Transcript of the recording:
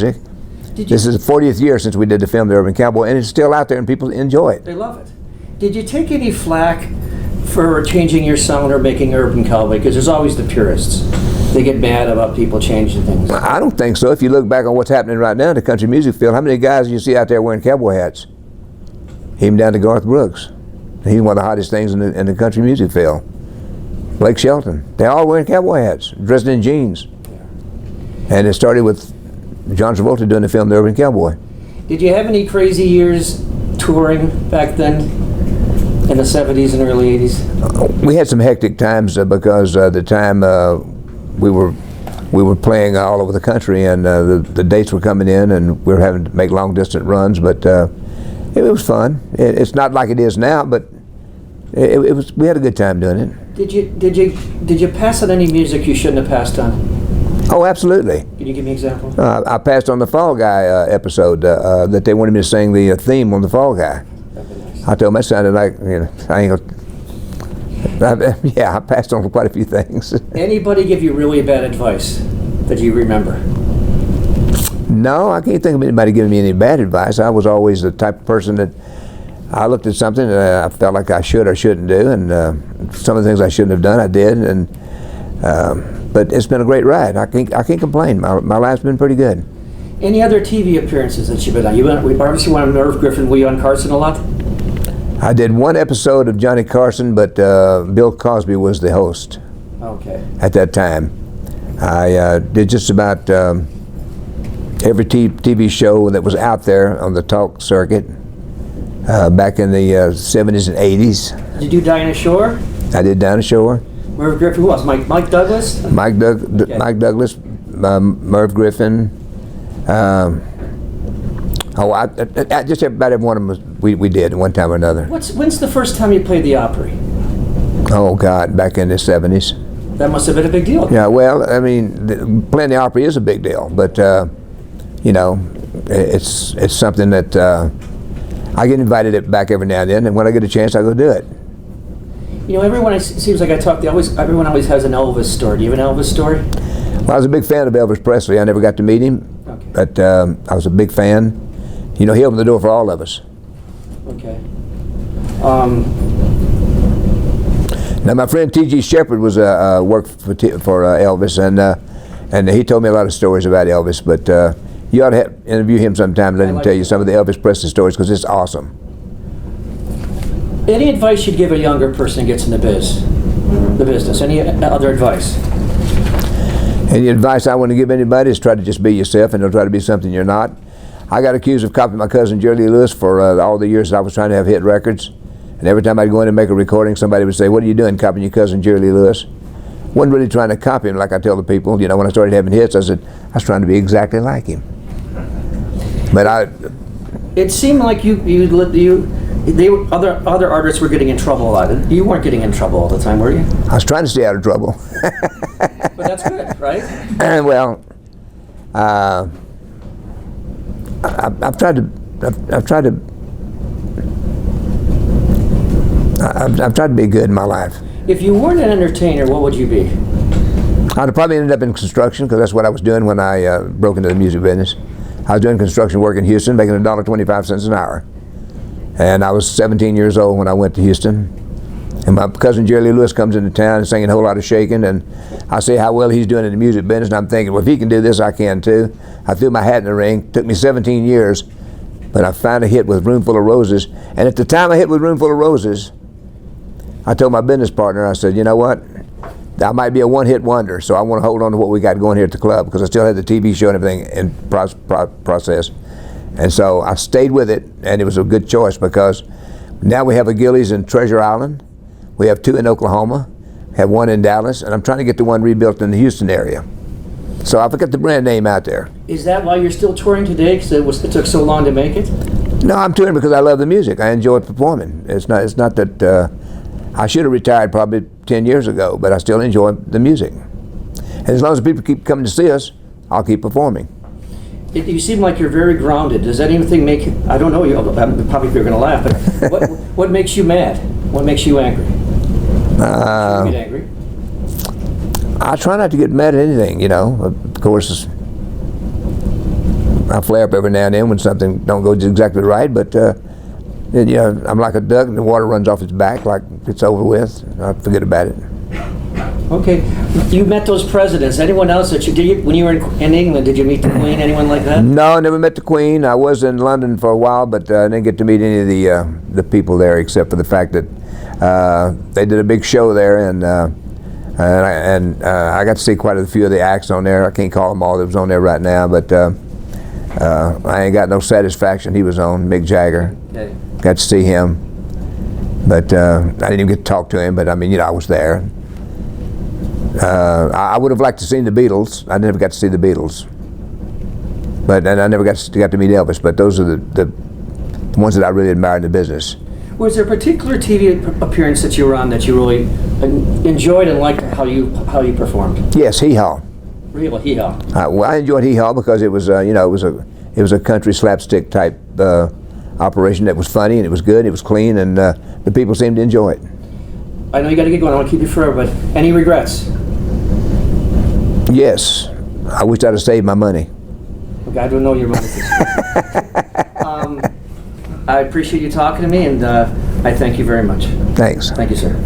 This is the 40th year since we did the film The Urban Cowboy, and it's still out there and people enjoy it. They love it. Did you take any flack for changing your sound or making Urban Cowboy? Because there's always the purists. They get mad about people changing things. I don't think so. If you look back on what's happening right now in the country music field, how many guys do you see out there wearing cowboy hats? Even down to Garth Brooks. He's one of the hottest things in the country music field. Blake Shelton. They're all wearing cowboy hats, dressed in jeans. And it started with John Travolta doing the film The Urban Cowboy. Did you have any crazy years touring back then in the 70s and early 80s? We had some hectic times because the time we were playing all over the country, and the dates were coming in, and we were having to make long distance runs. But it was fun. It's not like it is now, but it was. We had a good time doing it. Did you pass on any music you shouldn't have passed on? Oh, absolutely. Can you give me an example? I passed on the Fall Guy episode that they wanted me to sing the theme on the Fall Guy. Nice. I told them that sounded like, I ain't gonna. Yeah, I passed on quite a few things. Anybody give you really bad advice that you remember? No, I can't think of anybody giving me any bad advice. I was always the type of person that I looked at something that I felt like I should or shouldn't do, and some of the things I shouldn't have done, I did, and but it's been a great ride. I can't complain. My life's been pretty good. Any other TV appearances that you've been on? We obviously went on Merv Griffin. Were you on Carson a lot? I did one episode of Johnny Carson, but Bill Cosby was the host. Okay. At that time. I did just about every TV show that was out there on the talk circuit back in the 70s and 80s. Did you do Dinah Shore? I did Dinah Shore. Merv Griffin, who else? Mike Douglas? Mike Douglas, Merv Griffin. Just about every one of them we did at one time or another. When's the first time you played the Opry? Oh God, back in the 70s. That must have been a big deal. Yeah, well, I mean, playing the Opry is a big deal, but you know, it's something that I get invited back every now and then, and when I get a chance, I go do it. You know, it seems like I talk. Everyone always has an Elvis story. Do you have an Elvis story? Well, I was a big fan of Elvis Presley. I never got to meet him, okay. But I was a big fan. You know, he opened the door for all of us. Okay. Now, my friend T.G. Shepherd was worked for Elvis, and he told me a lot of stories about Elvis. But you ought to interview him sometime and let him tell you some of the Elvis Presley stories, because it's awesome. Any advice you'd give a younger person who gets in the business? Any other advice? Any advice I want to give anybody is try to just be yourself, and don't try to be something you're not. I got accused of copying my cousin Gilley Lewis for all the years that I was trying to have hit records. And every time I'd go in and make a recording, somebody would say, "What are you doing copying your cousin Gilley Lewis?" Wasn't really trying to copy him like I tell the people. You know, when I started having hits, I said, I was trying to be exactly like him. But it seemed like other artists were getting in trouble a lot. You weren't getting in trouble all the time, were you? I was trying to stay out of trouble. But that's good, right? Well, I've tried to be good in my life. If you weren't an entertainer, what would you be? I'd have probably ended up in construction, because that's what I was doing when I broke into the music business. I was doing construction work in Houston, making $1.25 an hour. And I was 17 years old when I went to Houston. And my cousin Jerry Lewis comes into town and singing a whole lot of shaking, and I see how well he's doing in the music business, and I'm thinking, well, if he can do this, I can too. I threw my hat in the ring. Took me 17 years, but I finally hit with Room Full of Roses. And at the time I hit with Room Full of Roses, I told my business partner, I said, you know what? I might be a one-hit wonder, so I want to hold on to what we got going here at the club, because I still had the TV show and everything in process. And so I stayed with it, and it was a good choice, because now we have a Gilley's in Treasure Island. We have 2 in Oklahoma, have 1 in Dallas, and I'm trying to get the one rebuilt in the Houston area. So I've got the brand name out there. Is that why you're still touring today, because it took so long to make it? No, I'm touring because I love the music. I enjoy performing. It's not that I should have retired probably 10 years ago, but I still enjoy the music. And as long as people keep coming to see us, I'll keep performing. You seem like you're very grounded. Does anything make you, I don't know, probably you're going to laugh, but what makes you mad? What makes you angry? You get angry? I try not to get mad at anything, you know. Of course, I flare up every now and then when something don't go exactly right, but I'm like a duck, and the water runs off its back like it's over with. I forget about it. Okay. You met those presidents. Anyone else that when you were in England, did you meet the Queen? Anyone like that? No, I never met the Queen. I was in London for a while, but I didn't get to meet any of the people there, except for the fact that they did a big show there, and I got to see quite a few of the acts on there. I can't call them all that was on there right now, but I ain't got no satisfaction. He was on, Mick Jagger. Okay. Got to see him, but I didn't even get to talk to him. But I mean, I was there. I would have liked to see the Beatles. I never got to see the Beatles, and I never got to meet Elvis. But those are the ones that I really admired in the business. Was there a particular TV appearance that you were on that you really enjoyed and liked how you performed? Yes, Hee Haw. Really, Hee Haw. Well, I enjoyed Hee Haw because it was it was a country slapstick type operation that was funny, and it was good, it was clean, and the people seemed to enjoy it. I know you got to get going. I want to keep you forever, but any regrets? Yes, I wish I'd have saved my money. Okay, I don't know your money. I appreciate you talking to me, and I thank you very much. Thanks. Thank you, sir.